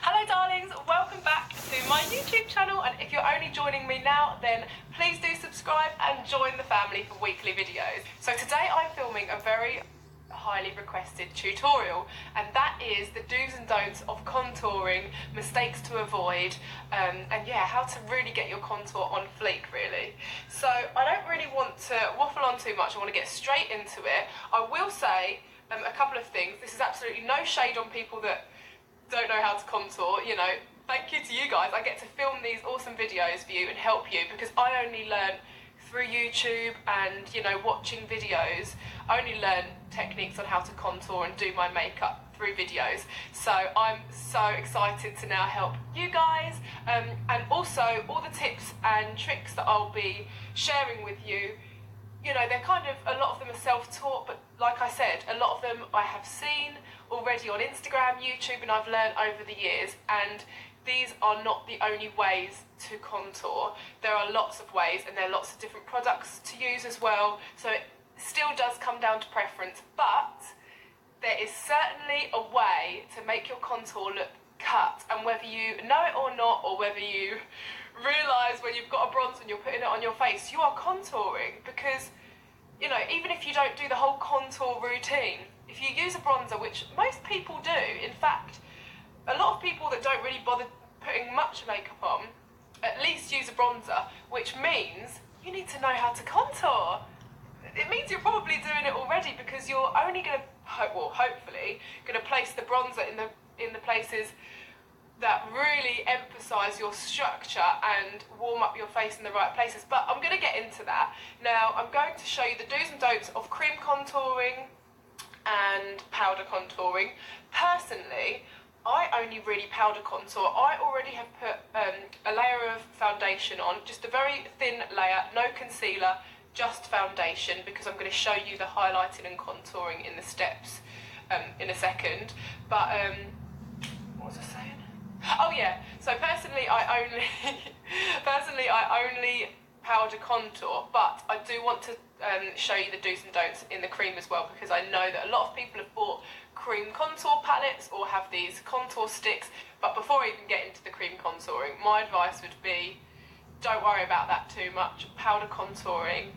Hello darlings, welcome back to my YouTube channel, and if you're only joining me now then please do subscribe and join the family for weekly videos. So today I'm filming a very highly requested tutorial, and that is the do's and don'ts of contouring, mistakes to avoid, and yeah, how to really get your contour on fleek really. So I don't really want to waffle on too much, I want to get straight into it. I will say a couple of things. This is absolutely no shade on people that don't know how to contour, you know, thank you to you guys. I get to film these awesome videos for you and help you, because I only learn through YouTube and, you know, watching videos. I only learn techniques on how to contour and do my makeup through videos. So I'm so excited to now help you guys, and also all the tips and tricks that I'll be sharing with you. You know, they're kind of, a lot of them are self-taught, but like I said, a lot of them I have seen already on Instagram, YouTube, and I've learned over the years, and these are not the only ways to contour. There are lots of ways, and there are lots of different products to use as well, so it still does come down to preference, but there is certainly a way to make your contour look cut, and whether you know it or not, or whether you realise when you've got a bronzer and you're putting it on your face, you are contouring, because, you know, even if you don't do the whole contour routine, if you use a bronzer, which most people do, in fact, a lot of people that don't really bother putting much makeup on, at least use a bronzer, which means you need to know how to contour. It means you're probably doing it already, because you're only going to, well, hopefully, going to place the bronzer in the places that really emphasise your structure and warm up your face in the right places. But I'm going to get into that. Now I'm going to show you the do's and don'ts of cream contouring and powder contouring. Personally, I only really powder contour. I already have put a layer of foundation on, just a very thin layer, no concealer, just foundation, because I'm going to show you the highlighting and contouring in the steps in a second. But what was I saying? Oh yeah, so personally I only powder contour, but I do want to show you the do's and don'ts in the cream as well, because I know that a lot of people have bought cream contour palettes or have these contour sticks. But before I even get into the cream contouring, my advice would be, don't worry about that too much. Powder contouring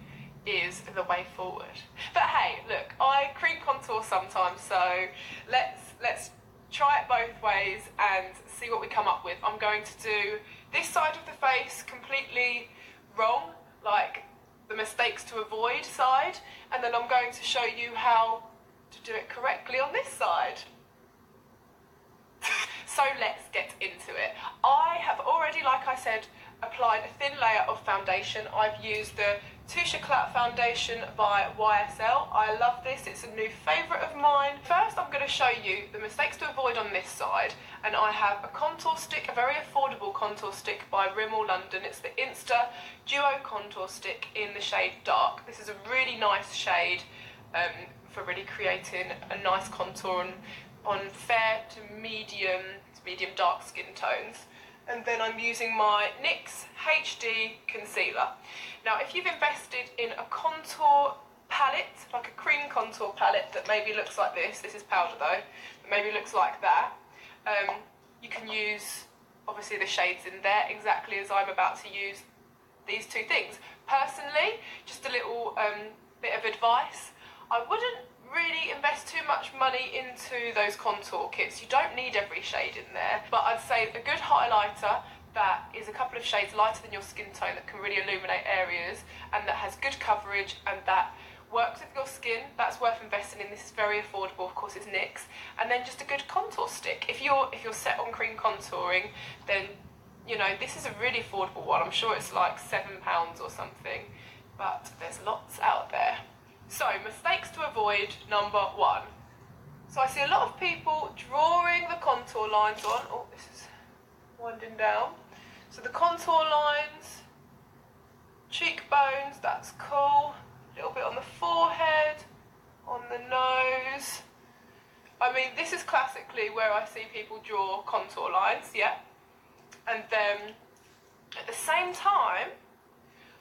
is the way forward. But hey, look, I cream contour sometimes, so let's try it both ways and see what we come up with. I'm going to do this side of the face completely wrong, like the mistakes to avoid side, and then I'm going to show you how to do it correctly on this side. So let's get into it. I have already, like I said, applied a thin layer of foundation. I've used the Touche Eclat foundation by YSL. I love this, it's a new favourite of mine. First I'm going to show you the mistakes to avoid on this side, and I have a contour stick, a very affordable contour stick by Rimmel London. It's the Insta Duo Contour Stick in the shade Dark. This is a really nice shade for really creating a nice contour on fair to medium dark skin tones. And then I'm using my NYX HD concealer. Now if you've invested in a contour palette, like a cream contour palette that maybe looks like this is powder though, that maybe looks like that, you can use obviously the shades in there exactly as I'm about to use these two things. Personally, just a little bit of advice, I wouldn't really invest too much money into those contour kits. You don't need every shade in there, but I'd say a good highlighter that is a couple of shades lighter than your skin tone, that can really illuminate areas and that has good coverage and that works with your skin, that's worth investing in. This is very affordable, of course it's NYX. And then just a good contour stick. If you're set on cream contouring, then you know this is a really affordable one. I'm sure it's like £7 or something, but there's lots out there. So, mistakes to avoid, number one. So I see a lot of people drawing the contour lines on. Oh, this is winding down. So the contour lines, cheekbones, that's cool. A little bit on the forehead, on the nose. I mean, this is classically where I see people draw contour lines, yeah. And then, at the same time,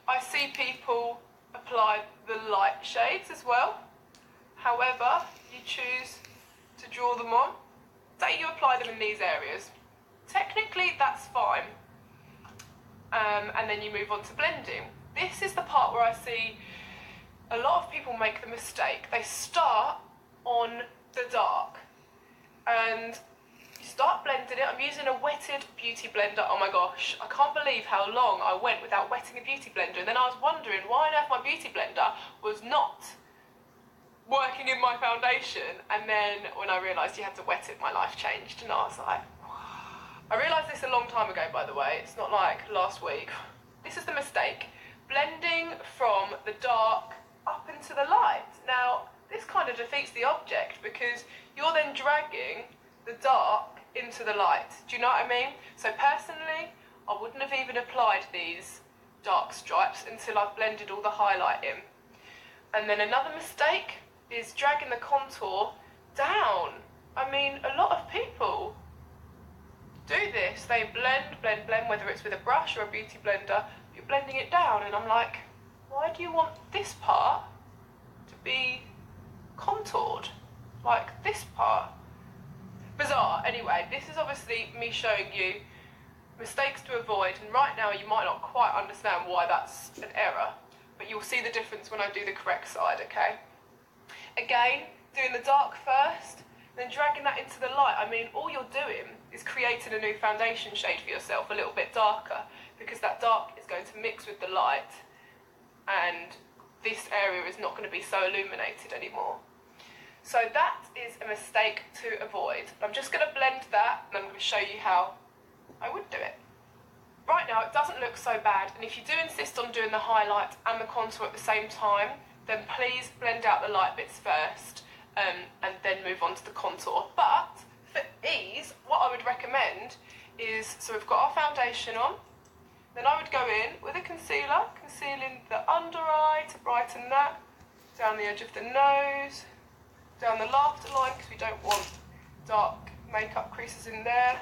I see people apply the light shades as well. However you choose to draw them on, say you apply them in these areas, technically that's fine. And then you move on to blending. This is the part where I see a lot of people make the mistake. They start on the dark and you start blending it. I'm using a wetted beauty blender. Oh my gosh, I can't believe how long I went without wetting a beauty blender. And then I was wondering why on earth my beauty blender was not working in my foundation. And then when I realised you had to wet it, my life changed. And I was like, I realised this a long time ago, by the way. It's not like last week. This is the mistake. Blending from the dark up into the light. Now, this kind of defeats the object because you're then dragging the dark into the light. Do you know what I mean? So personally, I wouldn't have even applied these dark stripes until I've blended all the highlight in. And then another mistake is dragging the contour down. I mean, a lot of people do this. They blend, whether it's with a brush or a beauty blender, you're blending it down. And I'm like, why do you want this part to be contoured? Like this part? Bizarre. Anyway, this is obviously me showing you mistakes to avoid, and right now you might not quite understand why that's an error, but you'll see the difference when I do the correct side, okay? Again, doing the dark first, then dragging that into the light. I mean, all you're doing is creating a new foundation shade for yourself, a little bit darker, because that dark is going to mix with the light, and this area is not going to be so illuminated anymore. So that is a mistake to avoid. I'm just going to blend that, and I'm going to show you how I would do it. Right now it doesn't look so bad, and if you do insist on doing the highlight and the contour at the same time, then please blend out the light bits first and then move on to the contour. But for ease, what I would recommend is, so we've got our foundation on, then I would go in with a concealer, concealing the under eye to brighten that, down the edge of the nose, down the laughter line because we don't want dark makeup creases in there.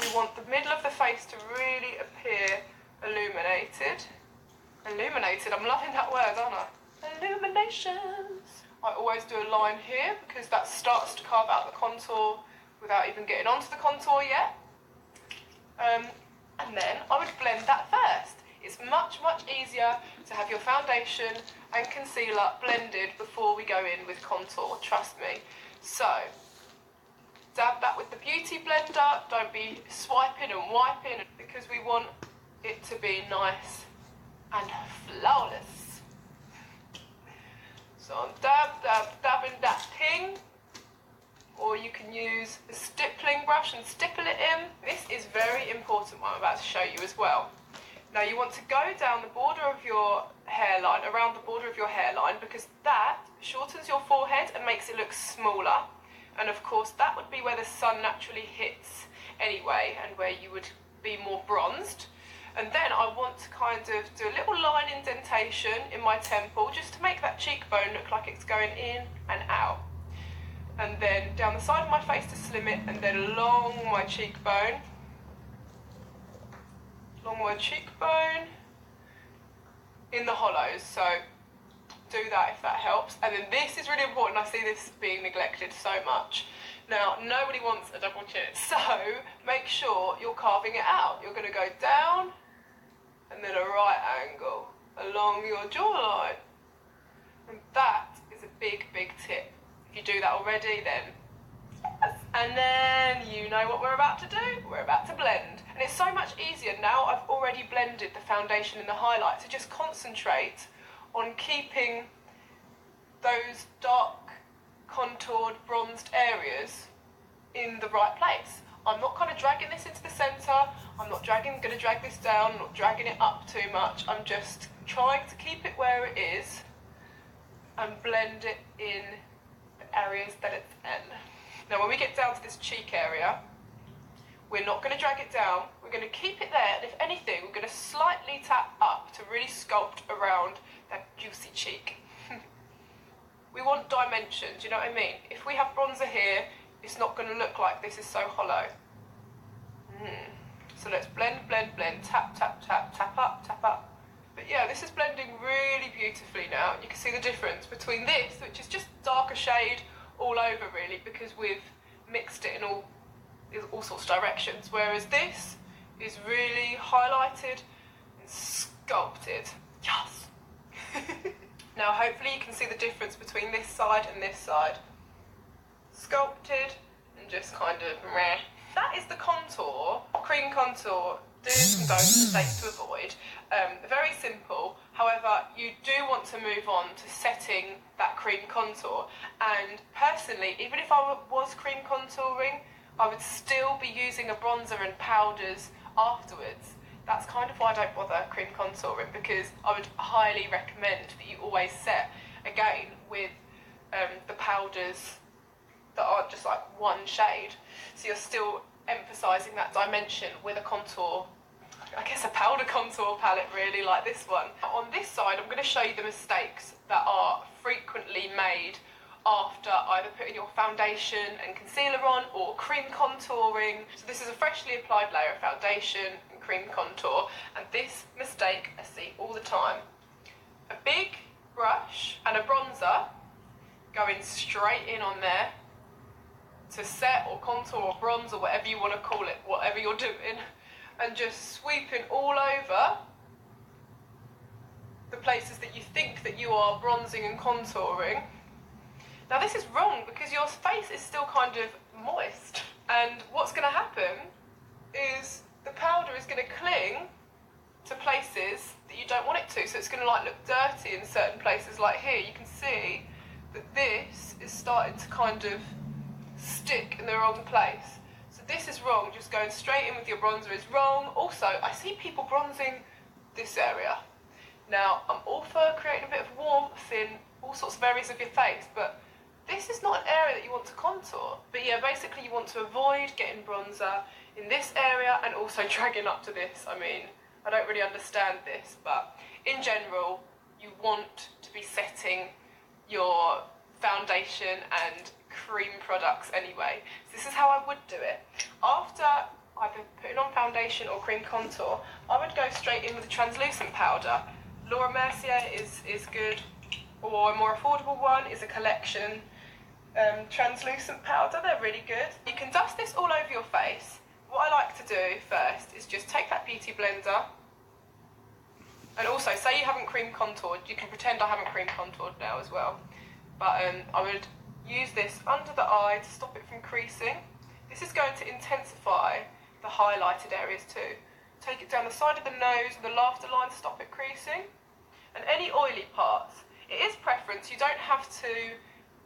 We want the middle of the face to really appear illuminated. Illuminated, I'm loving that word, aren't I? Illuminations. I always do a line here because that starts to carve out the contour without even getting onto the contour yet. And then I would blend that first. It's much, much easier to have your foundation and concealer blended before we go in with contour, trust me. So, dab that with the beauty blender, don't be swiping and wiping because we want it to be nice and flawless. So I'm dabbing that thing, or you can use the stippling brush and stipple it in. This is very important what I'm about to show you as well. Now you want to go down the border of your hairline, around the border of your hairline, because that shortens your forehead and makes it look smaller. And of course that would be where the sun naturally hits anyway, and where you would be more bronzed. And then I want to kind of do a little line indentation in my temple, just to make that cheekbone look like it's going in and out. And then down the side of my face to slim it, and then along my cheekbone. Along my cheekbone, in the hollows, so do that if that helps. And then this is really important, I see this being neglected so much. Now, nobody wants a double chin, so make sure you're carving it out. You're going to go down, and then a right angle along your jawline. And that is a big, big tip. If you do that already, then yes. And then you know what we're about to do. We're about to blend. And it's so much easier now I've already blended the foundation and the highlight to just concentrate on keeping those dark, contoured, bronzed areas in the right place. I'm not kind of dragging this into the centre. I'm not going to drag this down. I'm not dragging it up too much. I'm just trying to keep it where it is and blend it in the areas that it's in. Now when we get down to this cheek area, we're not going to drag it down, we're going to keep it there, and if anything, we're going to slightly tap up to really sculpt around that juicy cheek. We want dimension, do you know what I mean? If we have bronzer here, it's not going to look like this is so hollow. So let's blend, blend, blend, tap, tap, tap, tap up, tap up. But yeah, this is blending really beautifully now. You can see the difference between this, which is just darker shade all over really, because we've mixed it in all all sorts of directions, whereas this is really highlighted and sculpted. Yes! Now hopefully you can see the difference between this side and this side. Sculpted and just kind of meh. That is the contour, cream contour, do's and don'ts, mistakes to avoid. Very simple, however you do want to move on to setting that cream contour, and personally, even if I was cream contouring, I would still be using a bronzer and powders afterwards. That's kind of why I don't bother cream contouring, because I would highly recommend that you always set again with the powders that aren't just like one shade, so you're still emphasising that dimension with a contour, I guess a powder contour palette really, like this one. On this side I'm going to show you the mistakes that are frequently made after either putting your foundation and concealer on or cream contouring. So this is a freshly applied layer of foundation and cream contour, and this mistake I see all the time. A big brush and a bronzer going straight in on there to set or contour or bronze or whatever you want to call it, whatever you're doing, and just sweeping all over the places that you think that you are bronzing and contouring. Now this is wrong because your face is still kind of moist, and what's going to happen is the powder is going to cling to places that you don't want it to, so it's going to like look dirty in certain places. Like here you can see that this is starting to kind of stick in the wrong place. So this is wrong, just going straight in with your bronzer is wrong. Also, I see people bronzing this area. Now, I'm all for creating a bit of warmth in all sorts of areas of your face, but this is not an area that you want to contour. But yeah, basically you want to avoid getting bronzer in this area and also dragging up to this. I mean, I don't really understand this, but in general, you want to be setting your foundation and cream products anyway. So this is how I would do it. After either putting on foundation or cream contour, I would go straight in with a translucent powder. Laura Mercier is good, or a more affordable one is a Collection translucent powder. They're really good. You can dust this all over your face. What I like to do first is just take that beauty blender, and also say you haven't cream contoured, you can pretend I haven't cream contoured now as well, but I would use this under the eye to stop it from creasing. This is going to intensify the highlighted areas too. Take it down the side of the nose and the laughter line to stop it creasing. And any oily parts, it is preference, you don't have to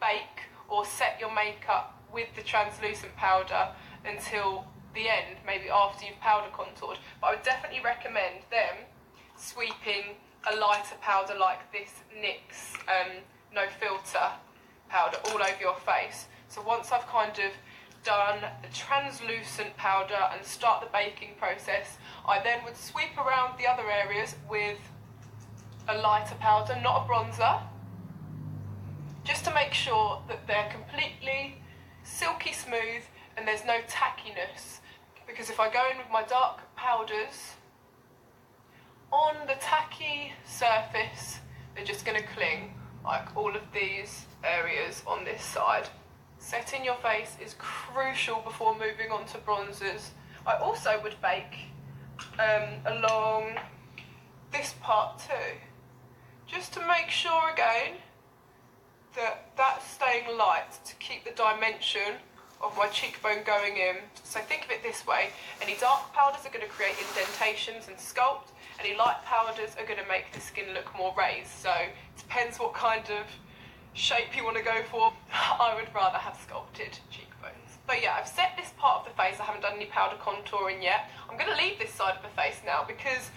bake or set your makeup with the translucent powder until the end, maybe after you've powder contoured, but I would definitely recommend them sweeping a lighter powder like this NYX No Filter powder all over your face. So once I've kind of done the translucent powder and start the baking process, I then would sweep around the other areas with a lighter powder, not a bronzer, just to make sure that they're completely silky smooth and there's no tackiness, because if I go in with my dark powders on the tacky surface, they're just going to cling, like all of these areas on this side. Setting your face is crucial before moving on to bronzers. I also would bake along this part too, just to make sure again that that's staying light to keep the dimension of my cheekbone going in. So think of it this way, any dark powders are going to create indentations and sculpt, any light powders are going to make the skin look more raised. So it depends what kind of shape you want to go for. I would rather have sculpted cheekbones. But yeah, I've set this part of the face, I haven't done any powder contouring yet. I'm going to leave this side of the face now because,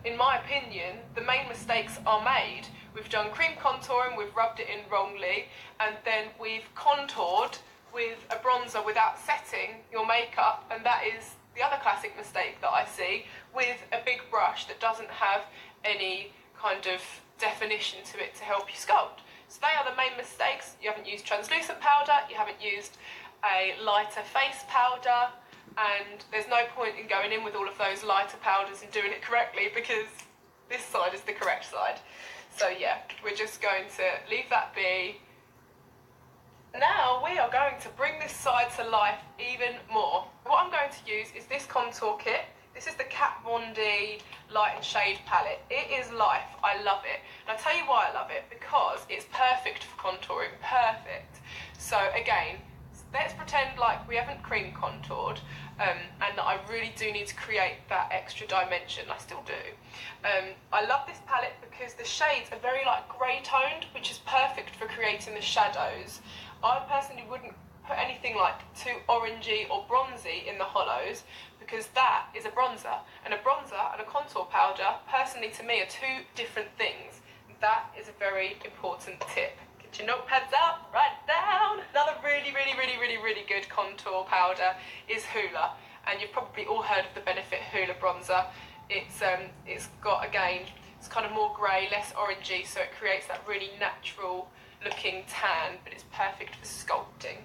in my opinion, the main mistakes are made. We've done cream contouring, we've rubbed it in wrongly, and then we've contoured with a bronzer without setting your makeup, and that is the other classic mistake that I see, with a big brush that doesn't have any kind of definition to it to help you sculpt. So they are the main mistakes. You haven't used translucent powder, you haven't used a lighter face powder, and there's no point in going in with all of those lighter powders and doing it correctly because this side is the correct side. So yeah, we're just going to leave that be Now we are going to bring this side to life even more. What I'm going to use is this contour kit. This is the Kat Von D Light and Shade palette. It is life. I love it. And I'll tell you why I love it. Because it's perfect for contouring. Perfect. So again, let's pretend like we haven't cream contoured and that I really do need to create that extra dimension. I still do. I love this palette because the shades are very like grey toned, which is perfect for creating the shadows. I personally wouldn't put anything like too orangey or bronzy in the hollows because that is a bronzer, and a bronzer and a contour powder personally to me are two different things. That is a very important tip. Get your notepads out, write it down. Another really good contour powder is Hoola, and you've probably all heard of the Benefit Hoola bronzer. It's got, again, it's kind of more grey, less orangey, so it creates that really natural looking tan, but it's perfect for sculpting.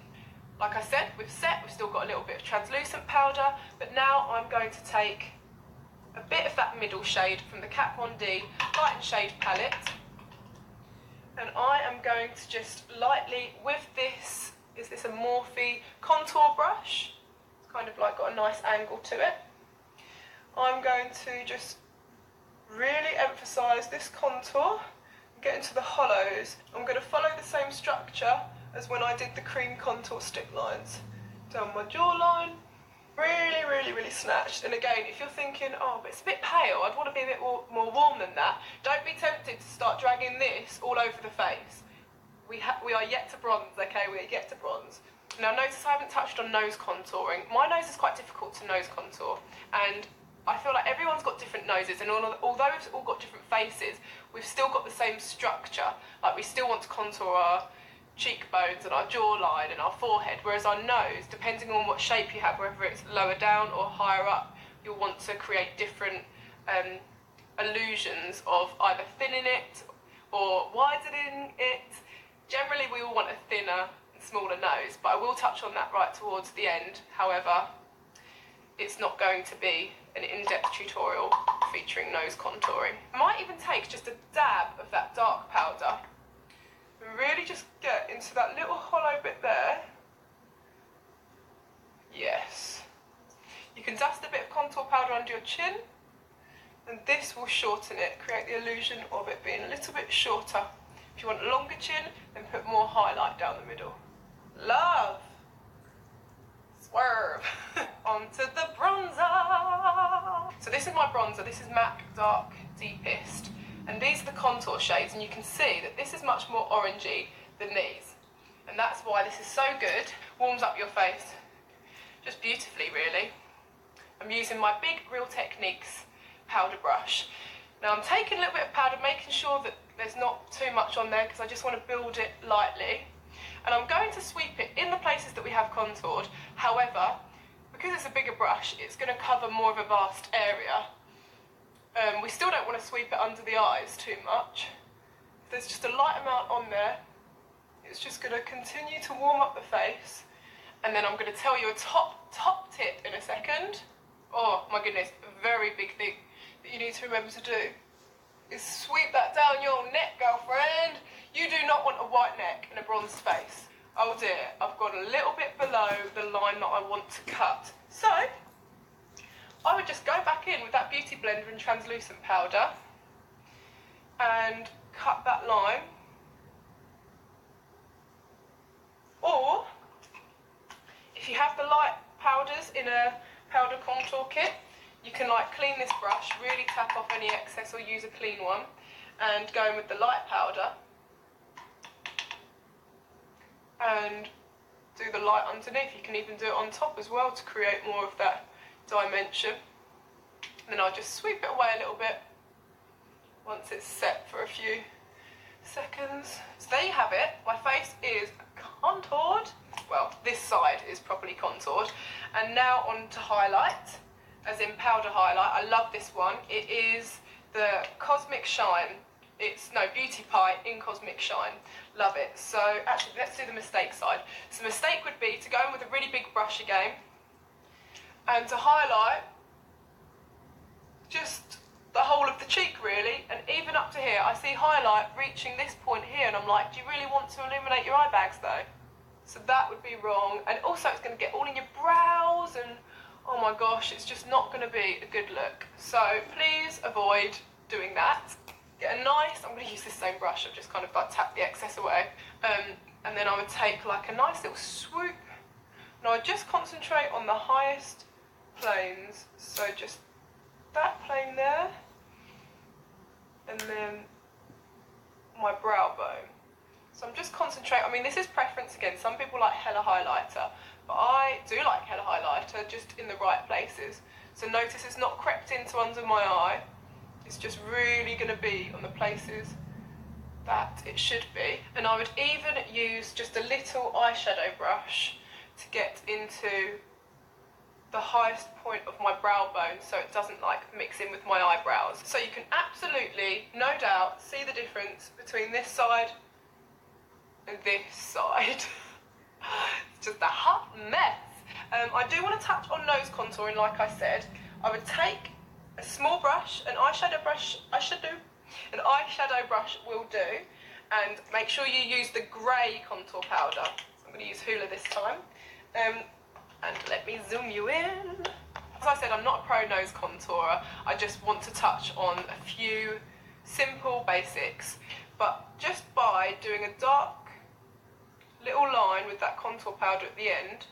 Like I said, we've still got a little bit of translucent powder, but now I'm going to take a bit of that middle shade from the Kat Von D Light and Shade palette, and I am going to just lightly, with this, is this a Morphe contour brush? It's kind of like got a nice angle to it. I'm going to just really emphasise this contour and get into the hollows. I'm going to follow the same structure as when I did the cream contour stick lines. Down my jawline, really snatched. And again, if you're thinking, oh, but it's a bit pale, I'd want to be a bit more warm than that, don't be tempted to start dragging this all over the face. We are yet to bronze, okay? We are yet to bronze. Now notice I haven't touched on nose contouring. My nose is quite difficult to nose contour, and I feel like everyone's got different noses, and although we've all got different faces, we've still got the same structure. Like, we still want to contour our cheekbones and our jawline and our forehead, whereas our nose, depending on what shape you have, whether it's lower down or higher up, you'll want to create different illusions of either thinning it or widening it. Generally, we all want a thinner and smaller nose, but I will touch on that right towards the end. However, it's not going to be an in-depth tutorial featuring nose contouring. I might even take just a dab of that dark powder and really just get into that little hollow bit there. Yes. You can dust a bit of contour powder under your chin, and this will shorten it, create the illusion of it being a little bit shorter. If you want a longer chin, then put more highlight down the middle. Love! Swerve! Onto the bronzer! So this is my bronzer, this is MAC Dark Deepest. And these are the contour shades, and you can see that this is much more orangey than these. And that's why this is so good. Warms up your face just beautifully, really. I'm using my big Real Techniques powder brush. Now I'm taking a little bit of powder, making sure that there's not too much on there because I just want to build it lightly. And I'm going to sweep it in the places that we have contoured. However, because it's a bigger brush, it's going to cover more of a vast area. We still don't want to sweep it under the eyes too much. If there's just a light amount on there, it's just going to continue to warm up the face. And then I'm going to tell you a top tip in a second. Oh my goodness, a very big thing that you need to remember to do is sweep that down your neck, girlfriend. You do not want a white neck and a bronzed face. Oh dear, I've got a little bit below the line that I want to cut. So, I would just go back in with that Beauty Blender and translucent powder and cut that line. Or, if you have the light powders in a powder contour kit, you can like clean this brush, really tap off any excess or use a clean one, and go in with the light powder and do the light underneath. You can even do it on top as well to create more of that dimension. And then I'll just sweep it away a little bit once it's set for a few seconds. So there you have it. My face is contoured. Well, this side is properly contoured. And now on to highlight, as in powder highlight. I love this one. It is the Cosmic Shine. It's, no, Beauty Pie in Cosmic Shine. Love it. So, actually, let's do the mistake side. So the mistake would be to go in with a really big brush again and to highlight just the whole of the cheek, really, and even up to here. I see highlight reaching this point here, and I'm like, do you really want to illuminate your eye bags, though? So that would be wrong. And also it's going to get all in your brows and oh my gosh, it's just not going to be a good look. So please avoid doing that. Get a nice, I'm going to use this same brush, I've just kind of like tapped the excess away. And then I would take like a nice little swoop. And I would just concentrate on the highest planes. So just that plane there. And then my brow bone. So I'm just concentrating, I mean this is preference again, some people like hella highlighter, but I do like hella highlighter, just in the right places. So notice it's not crept into under my eye, it's just really going to be on the places that it should be. And I would even use just a little eyeshadow brush to get into the highest point of my brow bone so it doesn't like mix in with my eyebrows. So you can absolutely, no doubt, see the difference between this side and this side. It's just a hot mess. I do want to touch on nose contouring like I said. I would take a small brush, an eyeshadow brush will do, and make sure you use the grey contour powder. So I'm going to use Hoola this time. And let me zoom you in. As I said, I'm not a pro nose contourer. I just want to touch on a few simple basics. But just by doing a dark little line with that contour powder at the end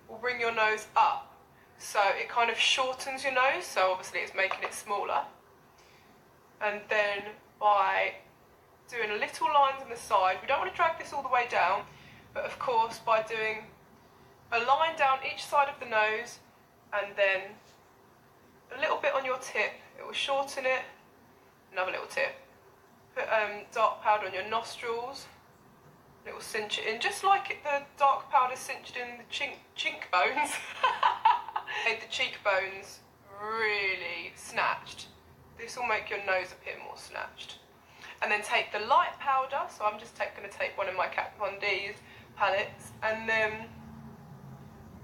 will bring your nose up. So it kind of shortens your nose, so obviously it's making it smaller. And then by doing little lines on the side, we don't want to drag this all the way down, but of course by doing a line down each side of the nose and then a little bit on your tip, it will shorten it. Another little tip, put dark powder on your nostrils, it will cinch it in, just like the dark powder cinched in the cheekbones. Made the cheekbones really snatched. This will make your nose appear more snatched. And then take the light powder, so I'm just going to take one of my Kat Von D's palettes, and then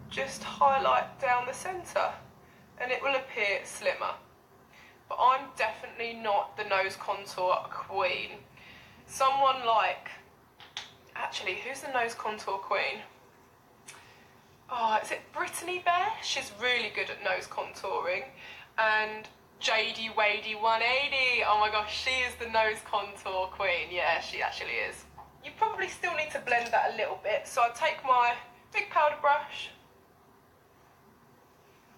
just highlight down the centre, and it will appear slimmer. But I'm definitely not the nose contour queen. Someone like, actually, who's the nose contour queen? Oh, is it Brittany Bear? She's really good at nose contouring. And JD Wadey 180, oh my gosh, she is the nose contour queen. Yeah, she actually is. You probably still need to blend that a little bit, so I'll take my big powder brush,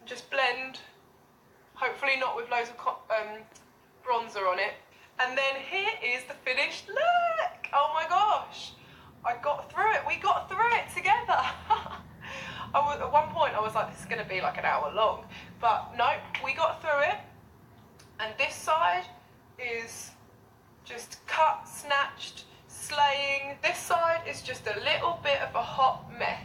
just blend, hopefully not with loads of bronzer on it. And then here is the finished look. Oh my gosh, I got through it, we got through it together. At one point I was like, this is going to be like an hour long, but no, we got through it. And this side is just cut, snatched, slaying. This side is just a little bit of a hot mess.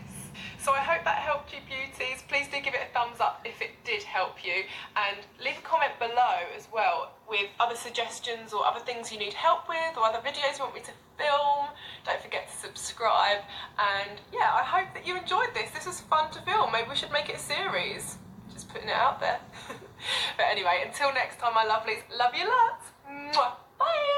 So I hope that helped you, beauties. Please do give it a thumbs up if it did help you, and leave a comment below as well with other suggestions or other things you need help with or other videos you want me to film. Don't forget to subscribe, and yeah, I hope that you enjoyed this. This was fun to film. Maybe we should make it a series. Just putting it out there. But anyway, until next time, my lovelies, love you lots. Mwah. Bye.